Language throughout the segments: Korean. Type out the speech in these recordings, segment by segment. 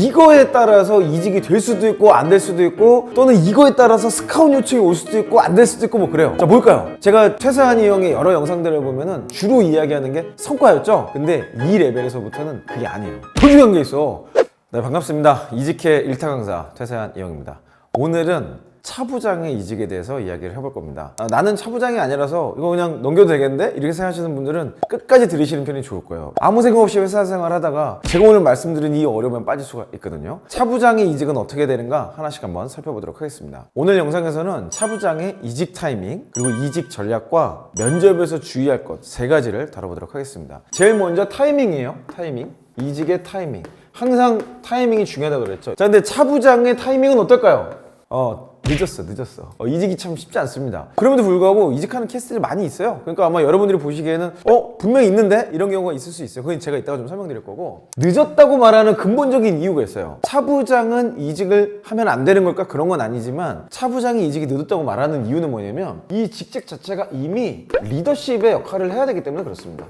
이거에 따라서 이직이 될 수도 있고 안 될 수도 있고, 또는 이거에 따라서 스카웃 요청이 올 수도 있고 안 될 수도 있고 뭐 그래요. 자, 뭘까요? 제가 최세한이 형의 여러 영상들을 보면은 주로 이야기하는 게 성과였죠. 근데 이 레벨에서부터는 그게 아니에요. 더 중요한 게 있어. 네, 반갑습니다. 이직해 1타 강사 최세한 형입니다. 오늘은 차부장의 이직에 대해서 이야기를 해볼 겁니다. 나는 차부장이 아니라서 이거 그냥 넘겨도 되겠는데? 이렇게 생각하시는 분들은 끝까지 들으시는 편이 좋을 거예요. 아무 생각 없이 회사 생활 하다가 제가 오늘 말씀드린 이 어려움에 빠질 수가 있거든요. 차부장의 이직은 어떻게 되는가 하나씩 한번 살펴보도록 하겠습니다. 오늘 영상에서는 차부장의 이직 타이밍, 그리고 이직 전략과 면접에서 주의할 것 3가지를 다뤄보도록 하겠습니다. 제일 먼저 타이밍이에요. 타이밍. 이직의 타이밍. 항상 타이밍이 중요하다고 그랬죠. 자, 근데 차부장의 타이밍은 어떨까요? 늦었어. 이직이 참 쉽지 않습니다. 그럼에도 불구하고 이직하는 케이스들이 많이 있어요. 그러니까 아마 여러분들이 보시기에는 분명히 있는데? 이런 경우가 있을 수 있어요. 그건 제가 이따가 좀 설명드릴 거고, 늦었다고 말하는 근본적인 이유가 있어요. 차부장은 이직을 하면 안 되는 걸까? 그런 건 아니지만 차부장이 이직이 늦었다고 말하는 이유는 뭐냐면 이 직책 자체가 이미 리더십의 역할을 해야 되기 때문에 그렇습니다.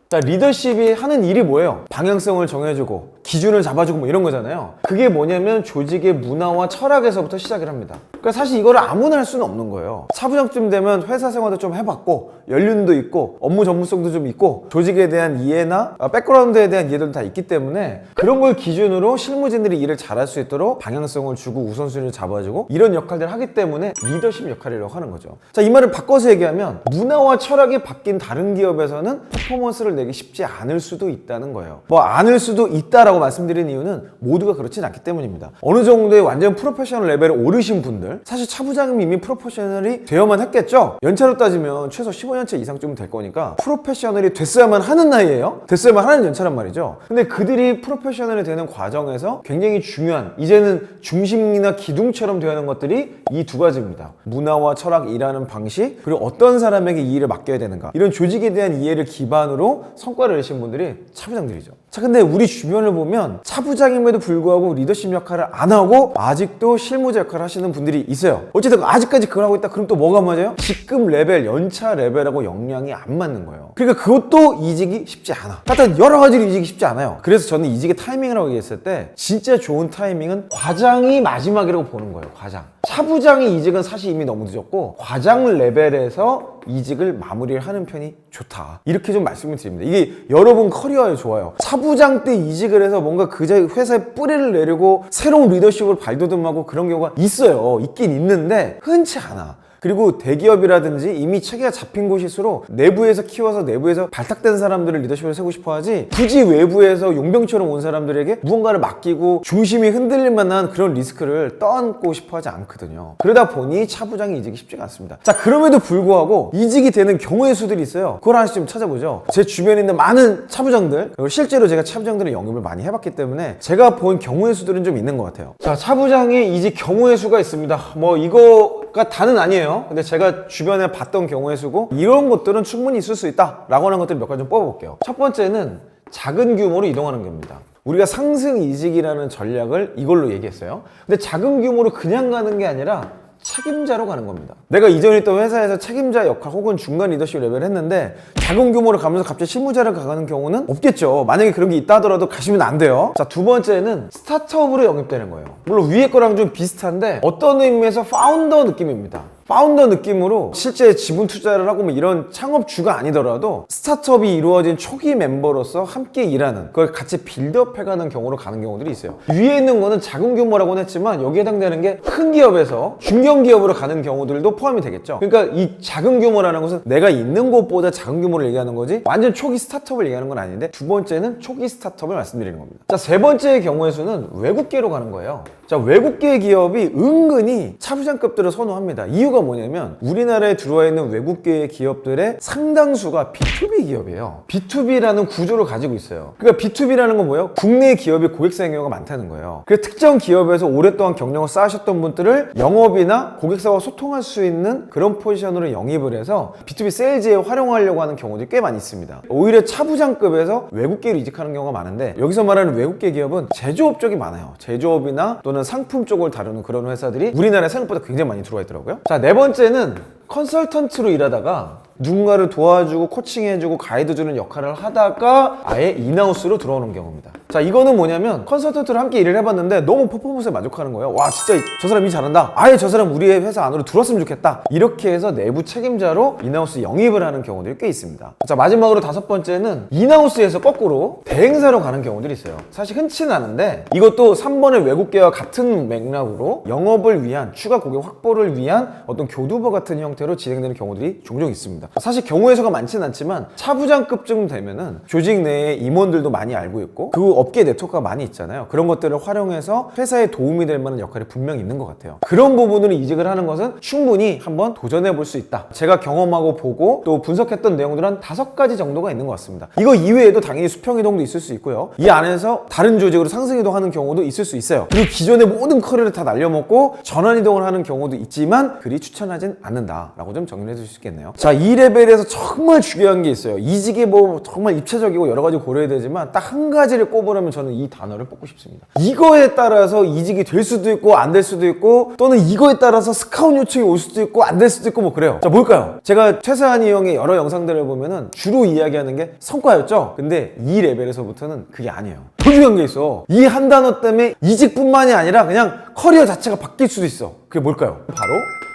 자, 리더십이 하는 일이 뭐예요? 방향성을 정해주고 기준을 잡아주고 뭐 이런 거잖아요. 그게 뭐냐면 조직의 문화와 철학에서부터 시작을 합니다. 그러니까 사실 이거를 아무나 할 수는 없는 거예요. 차부장쯤 되면 회사 생활도 좀 해봤고 연륜도 있고 업무 전문성도 좀 있고 조직에 대한 이해나 백그라운드에 대한 이해들도 다 있기 때문에 그런 걸 기준으로 실무진들이 일을 잘할 수 있도록 방향성을 주고 우선순위를 잡아주고 이런 역할들을 하기 때문에 리더십 역할이라고 하는 거죠. 자, 이 말을 바꿔서 얘기하면 문화와 철학이 바뀐 다른 기업에서는 퍼포먼스를 내기 쉽지 않을 수도 있다는 거예요. 뭐 않을 수도 있다라고 말씀드린 이유는 모두가 그렇진 않기 때문입니다. 어느 정도의 완전 프로페셔널 레벨에 오르신 분들, 사실 차부장님이 이미 프로페셔널이 되어야만 했겠죠. 연차로 따지면 최소 15년차 이상쯤 될 거니까 프로페셔널이 됐어야만 하는 나이예요. 됐어야만 하는 연차란 말이죠. 근데 그들이 프로페셔널이 되는 과정에서 굉장히 중요한, 이제는 중심이나 기둥처럼 되어 있는 것들이 이 2가지입니다. 문화와 철학, 일하는 방식, 그리고 어떤 사람에게 이 일을 맡겨야 되는가, 이런 조직에 대한 이해를 기반으로 성과를 내신 분들이 차부장들이죠. 자, 근데 우리 주변을 보면 차부장임에도 불구하고 리더십 역할을 안 하고 아직도 실무자 역할을 하시는 분들이 있어요. 어쨌든 아직까지 그걸 하고 있다. 그럼 또 뭐가 맞아요? 직급 레벨, 연차 레벨하고 역량이 안 맞는 거예요. 그러니까 그것도 이직이 쉽지 않아. 하여튼 여러 가지로 이직이 쉽지 않아요. 그래서 저는 이직의 타이밍이라고 얘기했을 때 진짜 좋은 타이밍은 과장이 마지막이라고 보는 거예요. 과장. 차부장의 이직은 사실 이미 너무 늦었고 과장 레벨에서 이직을 마무리를 하는 편이 좋다. 이렇게 좀 말씀을 드립니다. 이게 여러분 커리어에 좋아요. 차부장 때 이직을 해서 뭔가 그 회사에 뿌리를 내리고 새로운 리더십을 발돋움하고 그런 경우가 있어요. 있긴 있는데 흔치 않아. 그리고 대기업이라든지 이미 체계가 잡힌 곳일수록 내부에서 키워서 내부에서 발탁된 사람들을 리더십을 세우고 싶어 하지, 굳이 외부에서 용병처럼 온 사람들에게 무언가를 맡기고 중심이 흔들릴 만한 그런 리스크를 떠안고 싶어 하지 않거든요. 그러다 보니 차부장이 이직이 쉽지가 않습니다. 자, 그럼에도 불구하고 이직이 되는 경우의 수들이 있어요. 그걸 하나씩 좀 찾아보죠. 제 주변에 있는 많은 차부장들, 그리고 실제로 제가 차부장들의 영입을 많이 해봤기 때문에 제가 본 경우의 수들은 좀 있는 것 같아요. 자, 차부장의 이직 경우의 수가 있습니다. 뭐 이거가 다는 아니에요. 근데 제가 주변에 봤던 경우의 수고, 이런 것들은 충분히 있을 수 있다 라고 하는 것들 몇 가지 좀 뽑아볼게요. 첫 번째는 작은 규모로 이동하는 겁니다. 우리가 상승 이직이라는 전략을 이걸로 얘기했어요. 근데 작은 규모로 그냥 가는 게 아니라 책임자로 가는 겁니다. 내가 이전에 있던 회사에서 책임자 역할 혹은 중간 리더십 레벨을 했는데 작은 규모로 가면서 갑자기 실무자를 가는 경우는 없겠죠. 만약에 그런 게 있다 하더라도 가시면 안 돼요. 자, 2번째는 스타트업으로 영입되는 거예요. 물론 위에 거랑 좀 비슷한데 어떤 의미에서 파운더 느낌입니다. 파운더 느낌으로 실제 지분 투자를 하고 뭐 이런 창업주가 아니더라도 스타트업이 이루어진 초기 멤버로서 함께 일하는, 그걸 같이 빌드업해가는 경우로 가는 경우들이 있어요. 위에 있는 거는 작은 규모라고는 했지만 여기에 해당되는 게 큰 기업에서 중견 기업으로 가는 경우들도 포함이 되겠죠. 그러니까 이 작은 규모라는 것은 내가 있는 곳보다 작은 규모를 얘기하는 거지 완전 초기 스타트업을 얘기하는 건 아닌데, 2번째는 초기 스타트업을 말씀드리는 겁니다. 자, 3번째의 경우의 수는 외국계로 가는 거예요. 자, 외국계 기업이 은근히 차부장급들을 선호합니다. 이유가 뭐냐면 우리나라에 들어와 있는 외국계 기업들의 상당수가 B2B 기업이에요. B2B라는 구조를 가지고 있어요. 그러니까 B2B라는 건 뭐예요? 국내 기업이 고객사의 경우가 많다는 거예요. 그래서 특정 기업에서 오랫동안 경력을 쌓으셨던 분들을 영업이나 고객사와 소통할 수 있는 그런 포지션으로 영입을 해서 B2B 세일즈에 활용하려고 하는 경우들이 꽤 많이 있습니다. 오히려 차부장급에서 외국계로 이직하는 경우가 많은데, 여기서 말하는 외국계 기업은 제조업 쪽이 많아요. 제조업이나 또는 상품 쪽을 다루는 그런 회사들이 우리나라에 생각보다 굉장히 많이 들어와 있더라고요. 자, 4번째는 컨설턴트로 일하다가 누군가를 도와주고 코칭해주고 가이드주는 역할을 하다가 아예 인하우스로 들어오는 경우입니다. 자, 이거는 뭐냐면 컨설턴트를 함께 일을 해봤는데 너무 퍼포먼스에 만족하는 거예요. 와, 진짜 저 사람 일 잘한다. 아예 저 사람 우리의 회사 안으로 들어왔으면 좋겠다. 이렇게 해서 내부 책임자로 인하우스 영입을 하는 경우들이 꽤 있습니다. 자, 마지막으로 5번째는 인하우스에서 거꾸로 대행사로 가는 경우들이 있어요. 사실 흔치는 않은데 이것도 3번의 외국계와 같은 맥락으로 영업을 위한 추가 고객 확보를 위한 어떤 교두보 같은 형태로 진행되는 경우들이 종종 있습니다. 사실 경우의 수가 많지는 않지만 차부장급쯤 되면은 조직 내에 임원들도 많이 알고 있고 그 업계 네트워크가 많이 있잖아요. 그런 것들을 활용해서 회사에 도움이 될 만한 역할이 분명히 있는 것 같아요. 그런 부분으로 이직을 하는 것은 충분히 한번 도전해 볼 수 있다. 제가 경험하고 보고 또 분석했던 내용들은 한 5가지 정도가 있는 것 같습니다. 이거 이외에도 당연히 수평이동도 있을 수 있고요. 이 안에서 다른 조직으로 상승이동하는 경우도 있을 수 있어요. 그리고 기존의 모든 커리어를 다 날려먹고 전환이동을 하는 경우도 있지만 그리 추천하진 않는다라고 좀 정리해 주실 수 있겠네요. 자, 이 레벨에서 정말 중요한 게 있어요. 이직이 뭐 정말 입체적이고 여러 가지 고려해야 되지만 딱 한 가지를 꼽으라면 저는 이 단어를 뽑고 싶습니다. 이거에 따라서 이직이 될 수도 있고 안 될 수도 있고 또는 이거에 따라서 스카웃 요청이 올 수도 있고 안 될 수도 있고 뭐 그래요. 자, 뭘까요? 제가 최세한이 형의 여러 영상들을 보면은 주로 이야기하는 게 성과였죠? 근데 이 레벨에서부터는 그게 아니에요. 더 중요한 게 있어. 이 한 단어 때문에 이직뿐만이 아니라 그냥 커리어 자체가 바뀔 수도 있어. 그게 뭘까요? 바로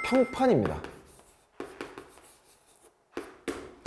평판입니다.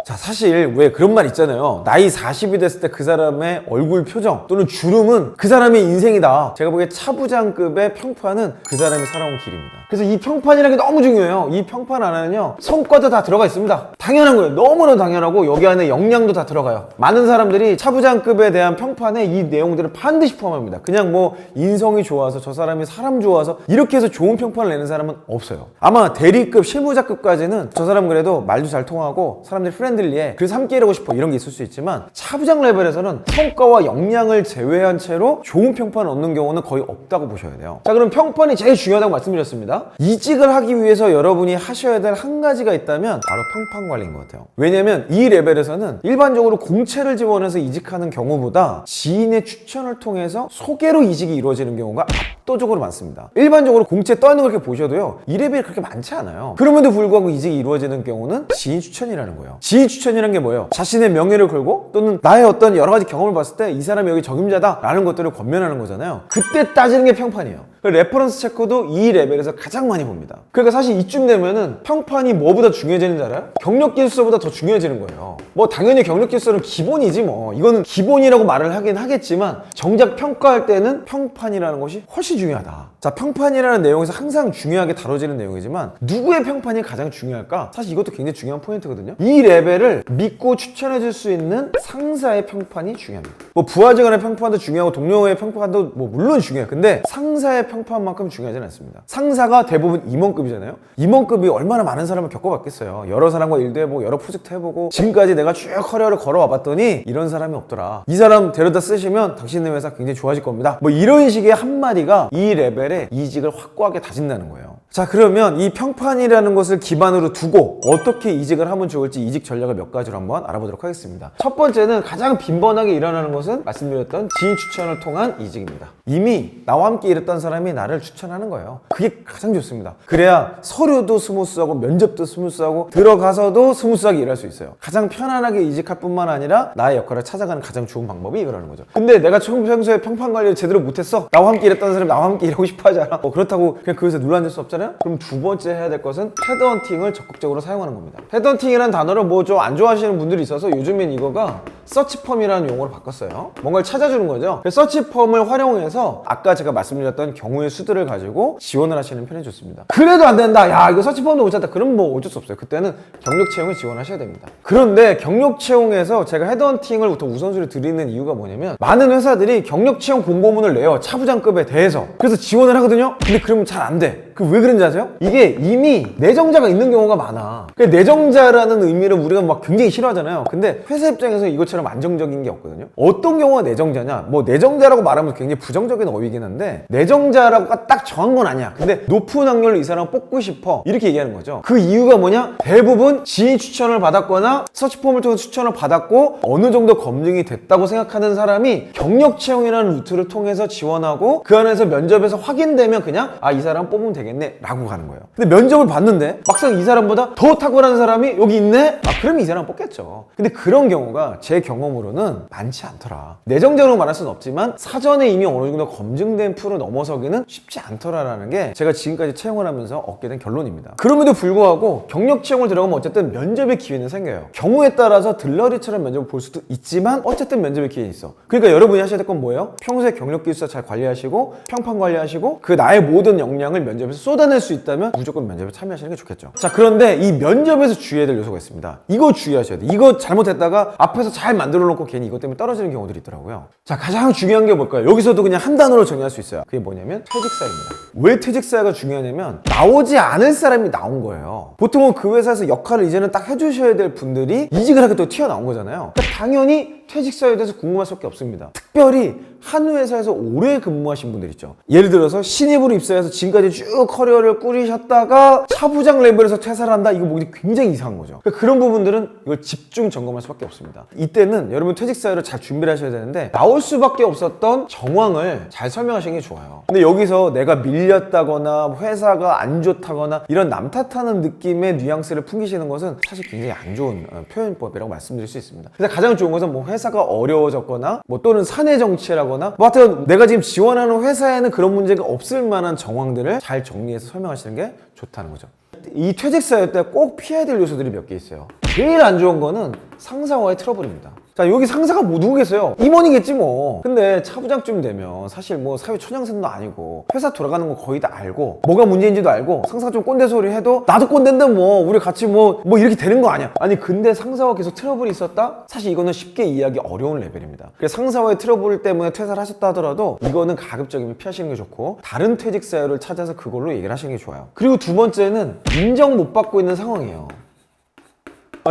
자, 사실 왜 그런 말 있잖아요. 나이 40이 됐을 때 그 사람의 얼굴 표정 또는 주름은 그 사람의 인생이다. 제가 보기에 차부장급의 평판은 그 사람이 살아온 길입니다. 그래서 이 평판이라는 게 너무 중요해요. 이 평판 안에는요 성과도 다 들어가 있습니다. 당연한 거예요. 너무나 당연하고 여기 안에 역량도 다 들어가요. 많은 사람들이 차부장급에 대한 평판에 이 내용들을 반드시 포함합니다. 그냥 뭐 인성이 좋아서 저 사람이 사람 좋아서 이렇게 해서 좋은 평판을 내는 사람은 없어요. 아마 대리급 실무자급까지는 저 사람 그래도 말도 잘 통하고 사람들이 프렌들리해 그래서 함께 일하고 싶어 이런 게 있을 수 있지만 차부장 레벨에서는 성과와 역량을 제외한 채로 좋은 평판을 얻는 경우는 거의 없다고 보셔야 돼요. 자, 그럼 평판이 제일 중요하다고 말씀드렸습니다. 이직을 하기 위해서 여러분이 하셔야 될 한 가지가 있다면 바로 평판 관리인 것 같아요. 왜냐면 이 레벨에서는 일반적으로 공채를 지원해서 이직하는 경우보다 지인의 추천을 통해서 소개로 이직이 이루어지는 경우가 압도적으로 많습니다. 일반적으로 공채 떠있는 걸 이렇게 보셔도요 이 레벨이 그렇게 많지 않아요. 그럼에도 불구하고 이직이 이루어지는 경우는 지인 추천이라는 거예요. 지인 추천이라는 게 뭐예요? 자신의 명예를 걸고 또는 나의 어떤 여러 가지 경험을 봤을 때 이 사람이 여기 적임자다 라는 것들을 권면하는 거잖아요. 그때 따지는 게 평판이에요. 레퍼런스 체크도 이 레벨에서 가장 많이 봅니다. 그러니까 사실 이쯤 되면은 평판이 뭐보다 중요해지는 줄 알아요? 경력 기술서보다 더 중요해지는 거예요. 뭐 당연히 경력 기술서는 기본이지 뭐 이거는 기본이라고 말을 하긴 하겠지만 정작 평가할 때는 평판이라는 것이 훨씬 중요하다. 자, 평판이라는 내용에서 항상 중요하게 다뤄지는 내용이지만 누구의 평판이 가장 중요할까? 사실 이것도 굉장히 중요한 포인트거든요. 이 레벨을 믿고 추천해 줄 수 있는 상사의 평판이 중요합니다. 뭐 부하직원의 평판도 중요하고 동료의 평판도 뭐 물론 중요해요. 근데 상사의 평판만큼 중요하진 않습니다. 상사가 대부분 임원급이잖아요. 임원급이 얼마나 많은 사람을 겪어봤겠어요. 여러 사람과 일도 해보고 여러 프로젝트 해보고 지금까지 내가 쭉 커리어를 걸어와 봤더니 이런 사람이 없더라. 이 사람 데려다 쓰시면 당신네 회사 굉장히 좋아질 겁니다. 뭐 이런 식의 한마디가 이 레벨에 이직을 확고하게 다진다는 거예요. 자, 그러면 이 평판이라는 것을 기반으로 두고 어떻게 이직을 하면 좋을지 이직 전략을 몇 가지로 한번 알아보도록 하겠습니다. 첫 번째는 가장 빈번하게 일어나는 것은 말씀드렸던 지인 추천을 통한 이직입니다. 이미 나와 함께 일했던 사람이 나를 추천하는 거예요. 그게 가장 좋습니다. 그래야 서류도 스무스하고 면접도 스무스하고 들어가서도 스무스하게 일할 수 있어요. 가장 편안하게 이직할 뿐만 아니라 나의 역할을 찾아가는 가장 좋은 방법이 이거라는 거죠. 근데 내가 평소에 평판 관리를 제대로 못했어? 나와 함께 일했던 사람이 나와 함께 일하고 싶어 하잖아. 그렇다고 그냥 거기서 눌러 앉을 수 없잖아요? 그럼 두 번째 해야 될 것은 헤드헌팅을 적극적으로 사용하는 겁니다. 헤드헌팅이라는 단어를 뭐 좀 안 좋아하시는 분들이 있어서 요즘엔 이거가 서치펌이라는 용어로 바꿨어요. 뭔가를 찾아주는 거죠. 서치펌을 활용해서 아까 제가 말씀드렸던 경우의 수들을 가지고 지원을 하시는 편이 좋습니다. 그래도 안 된다. 야, 이거 서치펌도 못 찾다. 그럼 뭐 어쩔 수 없어요. 그때는 경력 채용을 지원하셔야 됩니다. 그런데 경력 채용에서 제가 헤드헌팅을 더 우선순위 드리는 이유가 뭐냐면 많은 회사들이 경력 채용 공고문을 내요. 차부장급에 대해서. 그래서 지원을 하거든요. 근데 그러면 잘 안 돼. 왜 그런지 아세요? 이게 이미 내정자가 있는 경우가 많아. 내정자라는 의미를 우리가 막 굉장히 싫어하잖아요. 근데 회사 입장에서 이것처럼 안정적인 게 없거든요. 어떤 경우가 내정자냐? 뭐 내정자라고 말하면 굉장히 부정적인 어휘긴 한데 내정자라고 딱 정한 건 아니야. 근데 높은 확률로 이 사람을 뽑고 싶어. 이렇게 얘기하는 거죠. 그 이유가 뭐냐? 대부분 지인 추천을 받았거나 서치폼을 통해서 추천을 받았고 어느 정도 검증이 됐다고 생각하는 사람이 경력 채용이라는 루트를 통해서 지원하고 그 안에서 면접에서 확인되면 그냥 이 사람 뽑으면 되겠다. 되겠네 라고 가는 거예요. 근데 면접을 봤는데 막상 이 사람보다 더 탁월한 사람이 여기 있네? 그럼 이 사람 뽑겠죠. 근데 그런 경우가 제 경험으로는 많지 않더라. 내정적으로 말할 수는 없지만 사전에 이미 어느 정도 검증된 풀을 넘어서기는 쉽지 않더라라는 게 제가 지금까지 채용을 하면서 얻게 된 결론입니다. 그럼에도 불구하고 경력 채용을 들어가면 어쨌든 면접의 기회는 생겨요. 경우에 따라서 들러리처럼 면접을 볼 수도 있지만 어쨌든 면접의 기회는 있어. 그러니까 여러분이 하셔야 될 건 뭐예요? 평소에 경력 기술사 잘 관리하시고 평판 관리하시고 그 나의 모든 역량을 면접에서 쏟아낼 수 있다면 무조건 면접에 참여하시는 게 좋겠죠. 자, 그런데 이 면접에서 주의해야 될 요소가 있습니다. 이거 주의하셔야 돼. 이거 잘못했다가 앞에서 잘 만들어 놓고 괜히 이것 때문에 떨어지는 경우들이 있더라고요. 자, 가장 중요한 게 뭘까요? 여기서도 그냥 한 단어로 정의할 수 있어요. 그게 뭐냐면 퇴직사유입니다. 왜 퇴직사유가 중요하냐면 나오지 않을 사람이 나온 거예요. 보통은 그 회사에서 역할을 이제는 딱 해주셔야 될 분들이 이직을 하게 또 튀어나온 거잖아요. 그러니까 당연히 퇴직사유에 대해서 궁금할 수밖에 없습니다. 특별히 한 회사에서 오래 근무하신 분들 있죠. 예를 들어서 신입으로 입사해서 지금까지 쭉 커리어를 꾸리셨다가 차부장 레벨에서 퇴사를 한다? 이거 보기 굉장히 이상한 거죠. 그러니까 그런 부분들은 이걸 집중 점검할 수밖에 없습니다. 이때는 여러분 퇴직사유를 잘 준비를 하셔야 되는데 나올 수밖에 없었던 정황을 잘 설명하시는 게 좋아요. 근데 여기서 내가 밀렸다거나 회사가 안 좋다거나 이런 남 탓하는 느낌의 뉘앙스를 풍기시는 것은 사실 굉장히 안 좋은 표현법이라고 말씀드릴 수 있습니다. 그래서 가장 좋은 것은 뭐 회사가 어려워졌거나 뭐 또는 사내 정치라거나 뭐 하여튼 내가 지금 지원하는 회사에는 그런 문제가 없을 만한 정황들을 잘 정리해서 설명하시는 게 좋다는 거죠. 이 퇴직사유 때 꼭 피해야 될 요소들이 몇 개 있어요. 제일 안 좋은 거는 상사와의 트러블입니다. 자, 여기 상사가 뭐 누구겠어요? 임원이겠지 뭐. 근데 차부장쯤 되면 사실 뭐 사회 초년생도 아니고 회사 돌아가는 거 거의 다 알고 뭐가 문제인지도 알고 상사가 좀 꼰대 소리 해도 나도 꼰대인데 뭐 우리 같이 뭐 이렇게 되는 거 아니야. 아니 근데 상사와 계속 트러블이 있었다? 사실 이거는 쉽게 이해하기 어려운 레벨입니다. 그래서 상사와의 트러블 때문에 퇴사를 하셨다 하더라도 이거는 가급적이면 피하시는 게 좋고 다른 퇴직 사유를 찾아서 그걸로 얘기를 하시는 게 좋아요. 그리고 두 번째는 인정 못 받고 있는 상황이에요.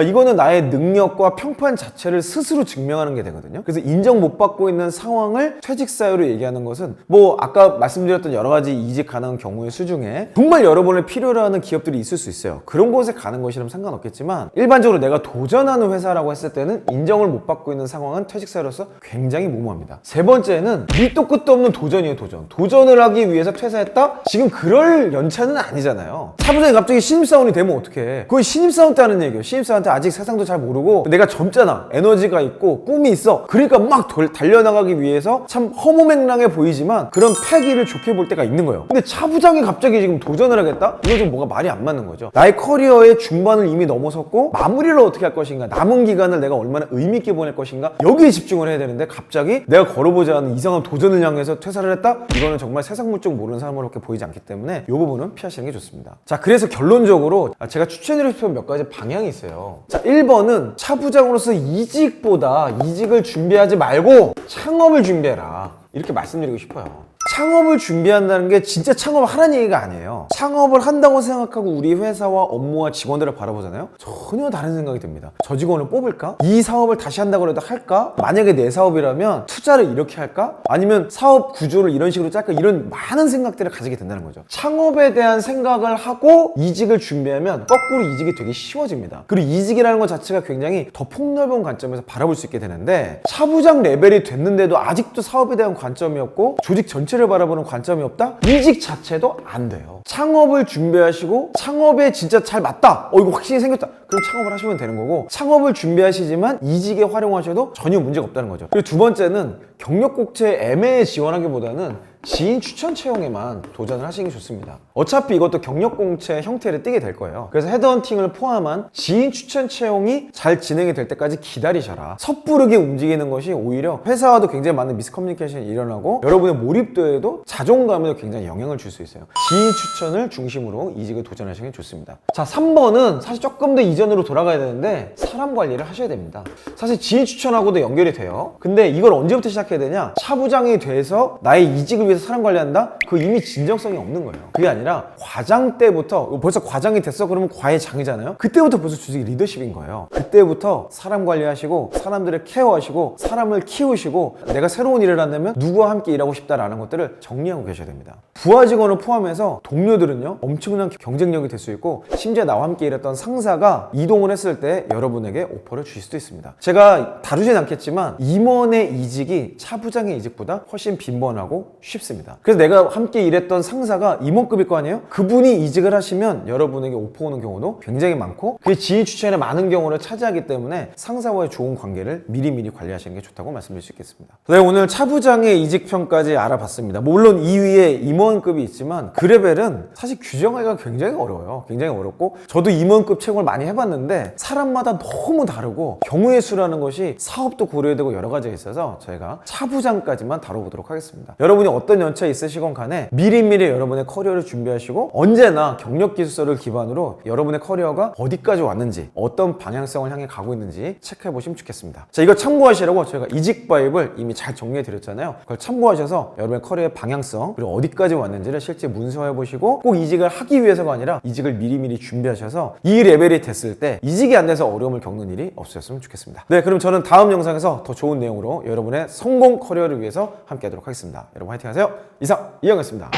이거는 나의 능력과 평판 자체를 스스로 증명하는 게 되거든요. 그래서 인정 못 받고 있는 상황을 퇴직 사유로 얘기하는 것은 뭐 아까 말씀드렸던 여러 가지 이직 가능한 경우의 수 중에 정말 여러분을 필요로 하는 기업들이 있을 수 있어요. 그런 곳에 가는 것이라면 상관없겠지만 일반적으로 내가 도전하는 회사라고 했을 때는 인정을 못 받고 있는 상황은 퇴직 사유로서 굉장히 무모합니다. 세 번째는 밑도 끝도 없는 도전이에요. 도전을 하기 위해서 퇴사했다? 지금 그럴 연차는 아니잖아요. 차부장이 갑자기 신입사원이 되면 어떡해. 그건 신입사원 때 하는 얘기예요. 신입사원한테 아직 세상도 잘 모르고 내가 젊잖아. 에너지가 있고 꿈이 있어. 그러니까 막 달려나가기 위해서 참 허무맹랑해 보이지만 그런 패기를 좋게 볼 때가 있는 거예요. 근데 차부장이 갑자기 지금 도전을 하겠다? 이건 좀 뭐가 말이 안 맞는 거죠. 나의 커리어의 중반을 이미 넘어섰고 마무리를 어떻게 할 것인가, 남은 기간을 내가 얼마나 의미 있게 보낼 것인가, 여기에 집중을 해야 되는데 갑자기 내가 걸어보지 않은 이상한 도전을 향해서 퇴사를 했다? 이거는 정말 세상 물정 모르는 사람으로밖에 보이지 않기 때문에 이 부분은 피하시는 게 좋습니다. 자, 그래서 결론적으로 제가 추천드리고 싶은 몇 가지 방향이 있어요. 자, 1번은 차부장으로서 이직을 준비하지 말고 창업을 준비해라. 이렇게 말씀드리고 싶어요. 창업을 준비한다는 게 진짜 창업을 하라는 얘기가 아니에요. 창업을 한다고 생각하고 우리 회사와 업무와 직원들을 바라보잖아요. 전혀 다른 생각이 듭니다. 저 직원을 뽑을까? 이 사업을 다시 한다고 해도 할까? 만약에 내 사업이라면 투자를 이렇게 할까? 아니면 사업 구조를 이런 식으로 짤까? 이런 많은 생각들을 가지게 된다는 거죠. 창업에 대한 생각을 하고 이직을 준비하면 거꾸로 이직이 되게 쉬워집니다. 그리고 이직이라는 것 자체가 굉장히 더 폭넓은 관점에서 바라볼 수 있게 되는데 차부장 레벨이 됐는데도 아직도 사업에 대한 관점이 없고 조직 전체를 바라보는 관점이 없다? 이직 자체도 안 돼요. 창업을 준비하시고 창업에 진짜 잘 맞다. 이거 확신이 생겼다. 그럼 창업을 하시면 되는 거고 창업을 준비하시지만 이직에 활용하셔도 전혀 문제가 없다는 거죠. 그리고 두 번째는 경력국제 MA에 지원하기보다는 지인 추천 채용에만 도전을 하시는 게 좋습니다. 어차피 이것도 경력공채 형태를 띠게 될 거예요. 그래서 헤드헌팅을 포함한 지인 추천 채용이 잘 진행이 될 때까지 기다리셔라. 섣부르게 움직이는 것이 오히려 회사와도 굉장히 많은 미스커뮤니케이션이 일어나고 여러분의 몰입도에도 자존감에도 굉장히 영향을 줄 수 있어요. 지인 추천을 중심으로 이직을 도전하시는 게 좋습니다. 자, 3번은 사실 조금 더 이전으로 돌아가야 되는데 사람 관리를 하셔야 됩니다. 사실 지인 추천하고도 연결이 돼요. 근데 이걸 언제부터 시작해야 되냐? 차부장이 돼서 나의 이직을 위해서 사람 관리한다? 그 이미 진정성이 없는 거예요. 그게 아니라 과장 때부터 벌써 과장이 됐어? 그러면 과외장이잖아요. 그때부터 벌써 조직이 리더십인 거예요. 그때부터 사람 관리하시고 사람들을 케어하시고 사람을 키우시고 내가 새로운 일을 한다면 누구와 함께 일하고 싶다라는 것들을 정리하고 계셔야 됩니다. 부하 직원을 포함해서 동료들은요 엄청난 경쟁력이 될 수 있고, 심지어 나와 함께 일했던 상사가 이동을 했을 때 여러분에게 오퍼를 주실 수도 있습니다. 제가 다루진 않겠지만 임원의 이직이 차부장의 이직보다 훨씬 빈번하고 쉽습니다. 그래서 내가 함께 일했던 상사가 임원급일 거 아니에요? 그분이 이직을 하시면 여러분에게 오퍼 오는 경우도 굉장히 많고, 그게 지인 추천에 많은 경우를 차지하기 때문에 상사와의 좋은 관계를 미리미리 관리하시는 게 좋다고 말씀드릴 수 있겠습니다. 네, 오늘 차부장의 이직편까지 알아봤습니다. 물론 2위에 임원급이 있지만 그 레벨은 사실 규정하기가 굉장히 어려워요. 굉장히 어렵고, 저도 임원급 채용을 많이 해봤는데 사람마다 너무 다르고 경우의 수라는 것이 사업도 고려해야 되고 여러 가지가 있어서 저희가 차부장까지만 다뤄보도록 하겠습니다. 여러분이 어떤 연차에 있으시건 간에 미리미리 여러분의 커리어를 준비하시고, 언제나 경력기술서를 기반으로 여러분의 커리어가 어디까지 왔는지, 어떤 방향성을 향해 가고 있는지 체크해 보시면 좋겠습니다. 자, 이거 참고하시라고 저희가 이직 바이블 이미 잘 정리해 드렸잖아요. 그걸 참고하셔서 여러분의 커리어의 방향성, 그리고 어디까지 왔는지를 실제 문서해 보시고, 꼭 이직을 하기 위해서가 아니라 이직을 미리미리 준비하셔서 이 레벨이 됐을 때 이직이 안 돼서 어려움을 겪는 일이 없으셨으면 좋겠습니다. 네, 그럼 저는 다음 영상에서 더 좋은 내용으로 여러분의 성공 커리어를 위해서 함께 하도록 하겠습니다. 여러분 화이팅 하세요. 이상 이영이었습니다.